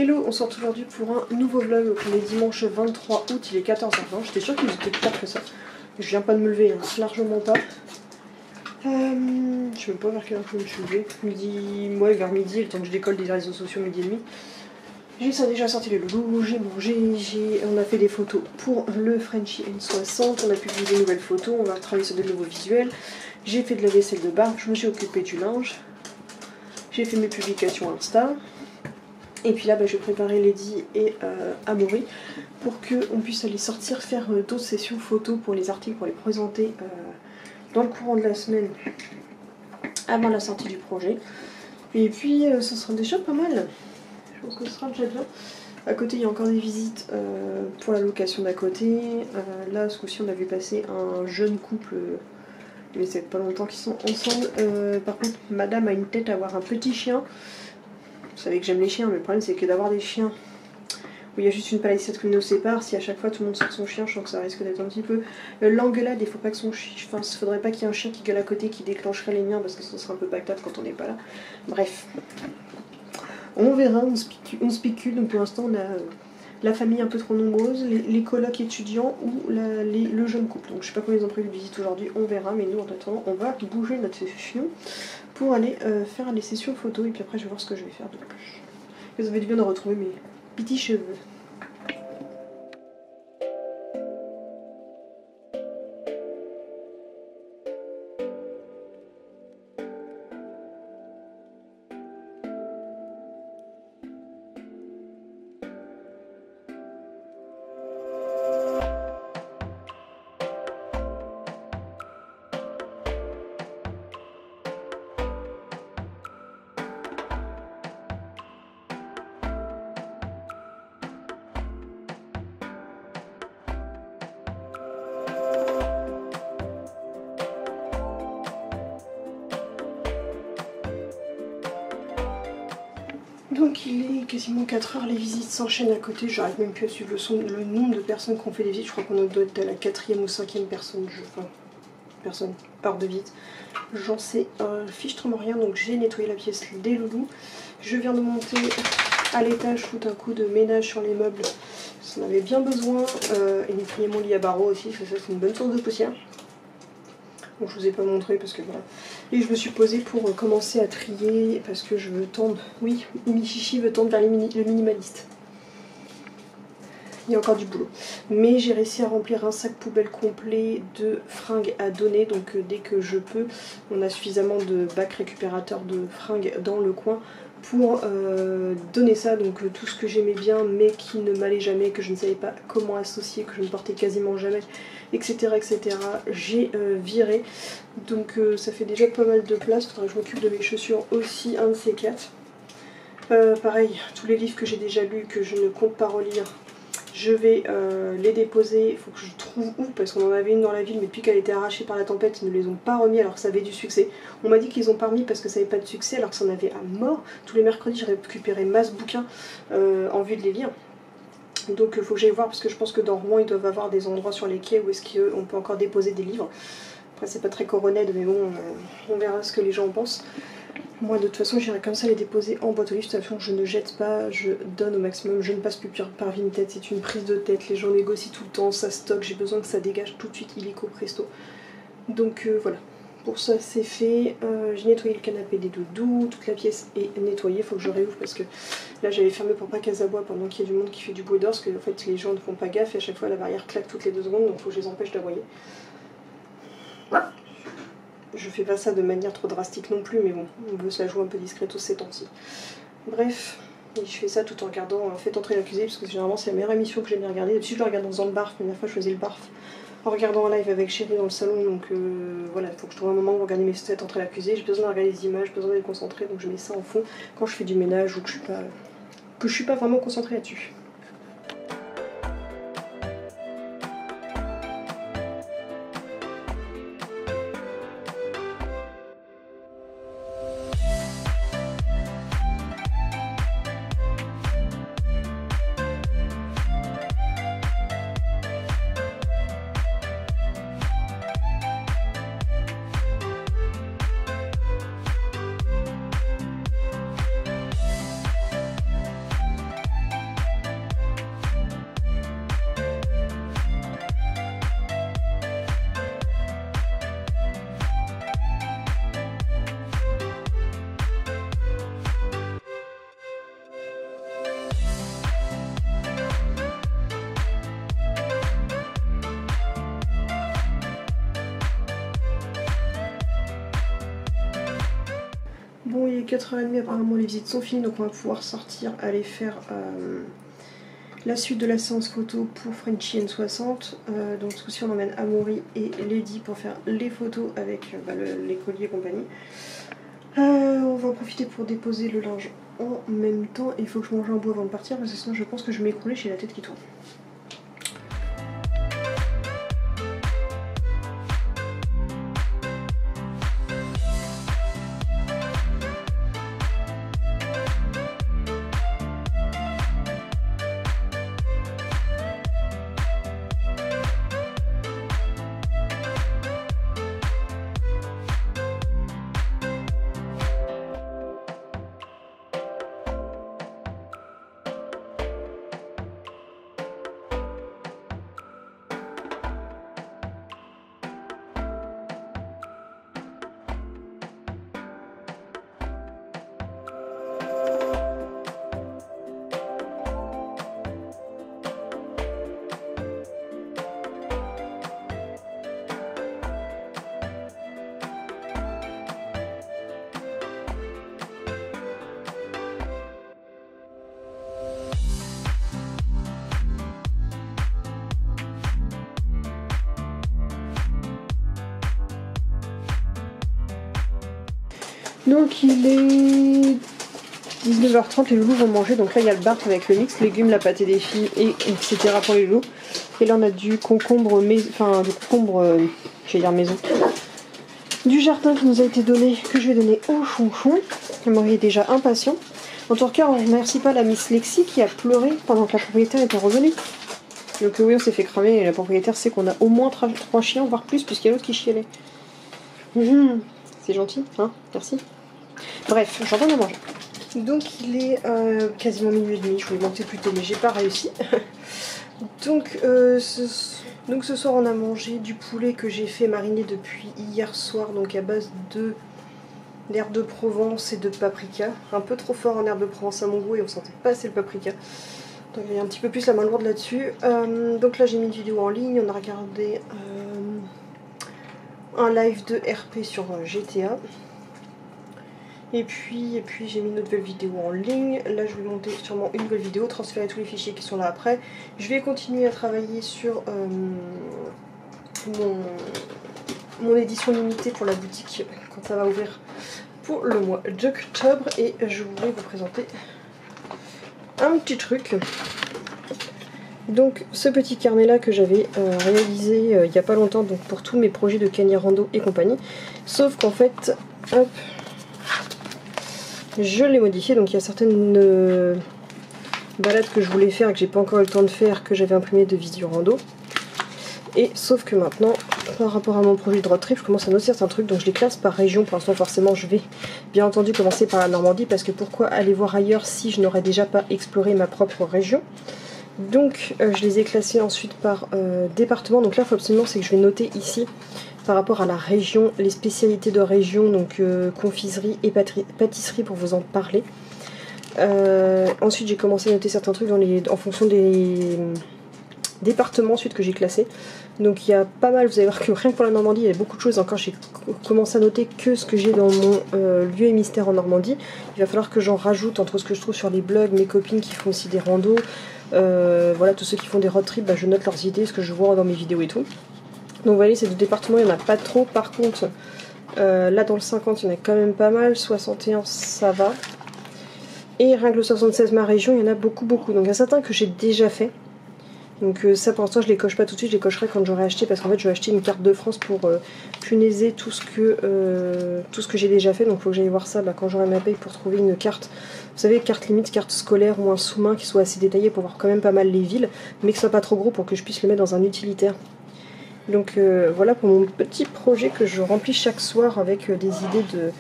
Hello, on se retrouve aujourd'hui pour un nouveau vlog. Donc on est dimanche 23 août, il est 14h20. J'étais sûre qu'il était plus tard que ça. Je viens pas de me lever, hein, largement pas. Je sais même pas vers quelle heure je me suis levée. Midi, ouais, vers midi, le temps que je décolle des réseaux sociaux, midi et demi. J'ai ça déjà sorti les loulous, j'ai mangé, on a fait des photos pour le Frenchie N60, on a publié des nouvelles photos, on va travailler sur des nouveaux visuels. J'ai fait de la vaisselle de bain, je me suis occupée du linge. J'ai fait mes publications Insta. Et puis là, je vais préparer Lady et Amaury pour qu'on puisse aller sortir faire d'autres sessions photos pour les articles, pour les présenter dans le courant de la semaine avant la sortie du projet. Et puis, ce sera déjà pas mal. Je pense que ce sera déjà bien. À côté, il y a encore des visites pour la location d'à côté. Là, ce coup-ci, on a vu passer un jeune couple, mais c'est pas longtemps qu'ils sont ensemble. Par contre, madame a une tête à avoir un petit chien. Vous savez que j'aime les chiens, mais le problème c'est que d'avoir des chiens où il y a juste une palissade qui nous sépare, si à chaque fois tout le monde sort son chien, je sens que ça risque d'être un petit peu l'engueulade. Il faut pas que son chien, enfin, il faudrait pas qu'il y ait un chien qui gueule à côté qui déclencherait les miens parce que ce serait un peu pactable quand on n'est pas là. Bref, on verra, on spécule. Donc pour l'instant on a la famille un peu trop nombreuse, les colocs étudiants ou le jeune couple. Donc je sais pas combien ils ont prévu de visite aujourd'hui, on verra, mais nous en attendant on va bouger notre session pour aller faire les sessions photos et puis après je vais voir ce que je vais faire de plus. Et ça fait du bien de retrouver mes petits cheveux. Donc il est quasiment 4 heures, les visites s'enchaînent à côté, j'arrive même plus à suivre le nombre de personnes qui ont fait des visites, je crois qu'on doit être à la 4e ou 5e personne, personne part de visite. J'en sais fichtrement rien, donc j'ai nettoyé la pièce des loulous. Je viens de monter à l'étage, foutre un coup de ménage sur les meubles, ça en avait bien besoin, et nettoyer mon lit à barreaux aussi, ça c'est une bonne source de poussière. Bon, je vous ai pas montré parce que voilà. Et je me suis posée pour commencer à trier parce que je veux tendre. Oui, Michichi veut tendre vers le minimaliste. Il y a encore du boulot. Mais j'ai réussi à remplir un sac poubelle complet de fringues à donner. Donc dès que je peux, on a suffisamment de bacs récupérateurs de fringues dans le coin pour donner ça. Donc tout ce que j'aimais bien mais qui ne m'allait jamais, que je ne savais pas comment associer, que je ne portais quasiment jamais, etc. etc. j'ai viré. Donc ça fait déjà pas mal de place. Faudrait que je m'occupe de mes chaussures aussi, un de ces quatre. Pareil, tous les livres que j'ai déjà lus, que je ne compte pas relire, je vais les déposer. Il faut que je trouve où, parce qu'on en avait une dans la ville, mais depuis qu'elle a été arrachée par la tempête, ils ne les ont pas remis alors que ça avait du succès. On m'a dit qu'ils ont pas remis parce que ça n'avait pas de succès, alors que ça en avait à mort. Tous les mercredis, je récupérais masse bouquins en vue de les lire. Donc il faut que j'aille voir, parce que je pense que dans Rouen, ils doivent avoir des endroits sur les quais où est-ce qu'on peut encore déposer des livres. Après, c'est pas très coronède, mais bon, on verra ce que les gens en pensent. Moi de toute façon j'irai comme ça les déposer en boîte aux livres. De toute façon je ne jette pas, je donne au maximum, je ne passe plus par Vinted, c'est une prise de tête, les gens négocient tout le temps, ça stocke, j'ai besoin que ça dégage tout de suite illico presto. Donc voilà, pour ça c'est fait. J'ai nettoyé le canapé des doudous, toute la pièce est nettoyée, il faut que je réouvre parce que là j'avais fermé pour pas qu'elles aboient pendant qu'il y a du monde qui fait du bruit dehors, parce que en fait les gens ne font pas gaffe et à chaque fois la barrière claque toutes les 2 secondes, donc il faut que je les empêche d'aboyer. Je fais pas ça de manière trop drastique non plus, mais bon, on veut se la jouer un peu discrète ces temps-ci. Bref, et je fais ça tout en regardant Faites entrer l'accusé, parce que généralement c'est la meilleure émission que j'aime bien regarder. D'habitude je le regarde dans le barf, mais la dernière fois je faisais le barf en regardant en live avec Chérie dans le salon, donc voilà, il faut que je trouve un moment pour regarder mes Faites entrer l'accusé. J'ai besoin de regarder les images, j'ai besoin d'être concentrée, donc je mets ça en fond quand je fais du ménage ou que je suis pas vraiment concentrée là-dessus. 4h30, apparemment les visites sont finies, donc on va pouvoir sortir, aller faire la suite de la séance photo pour Frenchy N60. Donc ce coup-ci on emmène Amaury et Lady pour faire les photos avec les colliers et compagnie. On va en profiter pour déposer le linge en même temps. Il faut que je mange un bout avant de partir parce que sinon je pense que je vais m'écrouler, j'ai la tête qui tourne. Donc il est 19h30, les loulous vont manger. Donc là il y a le bar avec le mix, légumes, la pâtée des filles, etc. pour les loulous. Et là on a du concombre, j'allais dire maison, du jardin qui nous a été donné, que je vais donner au chonchon. Amaury est déjà impatient. En tout cas on ne remercie pas la Miss Lexi qui a pleuré pendant que la propriétaire était revenue. Donc oui, on s'est fait cramer et la propriétaire sait qu'on a au moins 3 chiens, voire plus, puisqu'il y a l'autre qui chialait. C'est gentil, hein, merci. Bref, j'en donne à manger. Donc il est quasiment minuit et demi, je voulais monter plus tôt mais j'ai pas réussi. Donc ce soir on a mangé du poulet que j'ai fait mariner depuis hier soir, donc à base de d'herbes de Provence et de paprika. Un peu trop fort en herbes de Provence à mon goût et on sentait pas assez le paprika. Donc il y a un petit peu plus la main lourde là-dessus. Donc là j'ai mis une vidéo en ligne, on a regardé un live de RP sur GTA. Et puis j'ai mis une nouvelle vidéo en ligne. Là je vais monter sûrement une nouvelle vidéo, transférer tous les fichiers qui sont là après. Je vais continuer à travailler sur mon édition limitée pour la boutique quand ça va ouvrir pour le mois d'octobre. Et je voulais vous présenter un petit truc. Donc ce petit carnet là que j'avais réalisé il n'y a pas longtemps, donc pour tous mes projets de Kenya Rando et compagnie. Sauf qu'en fait, hop, je l'ai modifié, donc il y a certaines balades que je voulais faire et que j'ai pas encore eu le temps de faire, que j'avais imprimé de Visio Rando. Et sauf que maintenant, par rapport à mon projet de road trip, je commence à noter certains trucs, donc je les classe par région. Pour l'instant forcément je vais bien entendu commencer par la Normandie, parce que pourquoi aller voir ailleurs si je n'aurais déjà pas exploré ma propre région. Donc je les ai classés ensuite par département. Donc là il faut absolument c'est que je vais noter ici par rapport à la région, les spécialités de région, donc confiserie et pâtisserie pour vous en parler. Ensuite j'ai commencé à noter certains trucs en fonction des départements ensuite que j'ai classés. Donc il y a pas mal, vous allez voir que rien que pour la Normandie il y a beaucoup de choses. Encore j'ai commencé à noter que ce que j'ai dans mon lieu et mystère en Normandie. Il va falloir que j'en rajoute entre ce que je trouve sur les blogs, mes copines qui font aussi des randos. Voilà, tous ceux qui font des road trips, je note leurs idées, ce que je vois dans mes vidéos et tout. Donc vous voyez, ces deux départements, il n'y en a pas trop. Par contre, là dans le 50, il y en a quand même pas mal. 61, ça va. Et rien que le 76, ma région, il y en a beaucoup. Donc il y a certains que j'ai déjà fait. Donc ça pour l'instant je les coche pas tout de suite, je les cocherai quand j'aurai acheté, parce qu'en fait je vais acheter une carte de France pour punaiser tout ce que j'ai déjà fait. Donc il faut que j'aille voir ça quand j'aurai ma paye pour trouver une carte, vous savez, carte limite, carte scolaire ou un sous-main qui soit assez détaillé pour voir quand même pas mal les villes, mais que ce soit pas trop gros pour que je puisse le mettre dans un utilitaire. Donc voilà pour mon petit projet que je remplis chaque soir avec des idées de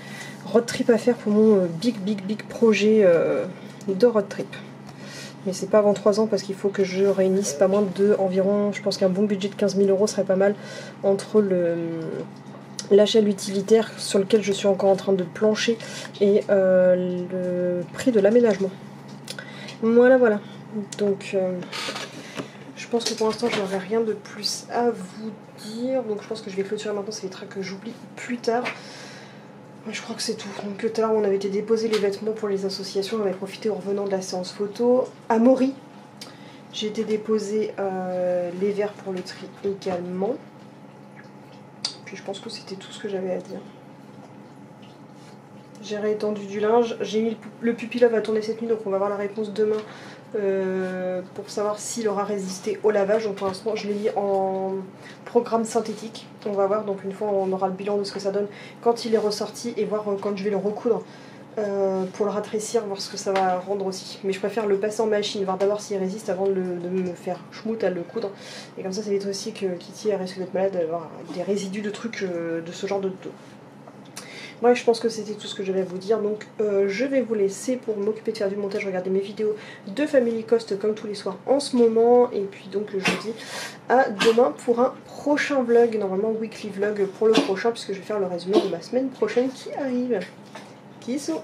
road trip à faire pour mon big projet de road trip. Mais c'est pas avant 3 ans parce qu'il faut que je réunisse pas moins de environ, je pense qu'un bon budget de 15 000 € serait pas mal entre l'achat de l'utilitaire sur lequel je suis encore en train de plancher et le prix de l'aménagement. Voilà. Donc je pense que pour l'instant je n'aurai rien de plus à vous dire. Donc je pense que je vais clôturer maintenant, c'est les trucs que j'oublie plus tard. Je crois que c'est tout. Donc tout à l'heure on avait été déposer les vêtements pour les associations, on avait profité en revenant de la séance photo. À Maury, j'ai été déposer les verres pour le tri également. Puis je pense que c'était tout ce que j'avais à dire. J'ai réétendu du linge, j'ai mis le pupilla va tourner cette nuit, donc on va avoir la réponse demain pour savoir s'il aura résisté au lavage. Donc pour l'instant je l'ai mis en programme synthétique, on va voir, donc une fois on aura le bilan de ce que ça donne quand il est ressorti et voir quand je vais le recoudre pour le ratracir, voir ce que ça va rendre aussi. Mais je préfère le passer en machine, voir d'abord s'il résiste avant de me faire schmout à le coudre, et comme ça évite aussi que Kitty risque d'être malade, d'avoir des résidus de trucs de ce genre de dos. Bref, je pense que c'était tout ce que j'avais à vous dire, donc je vais vous laisser pour m'occuper de faire du montage, regarder mes vidéos de Family Cost comme tous les soirs en ce moment, et puis donc je vous dis à demain pour un prochain vlog, normalement weekly vlog pour le prochain, puisque je vais faire le résumé de ma semaine prochaine qui arrive. Bisous.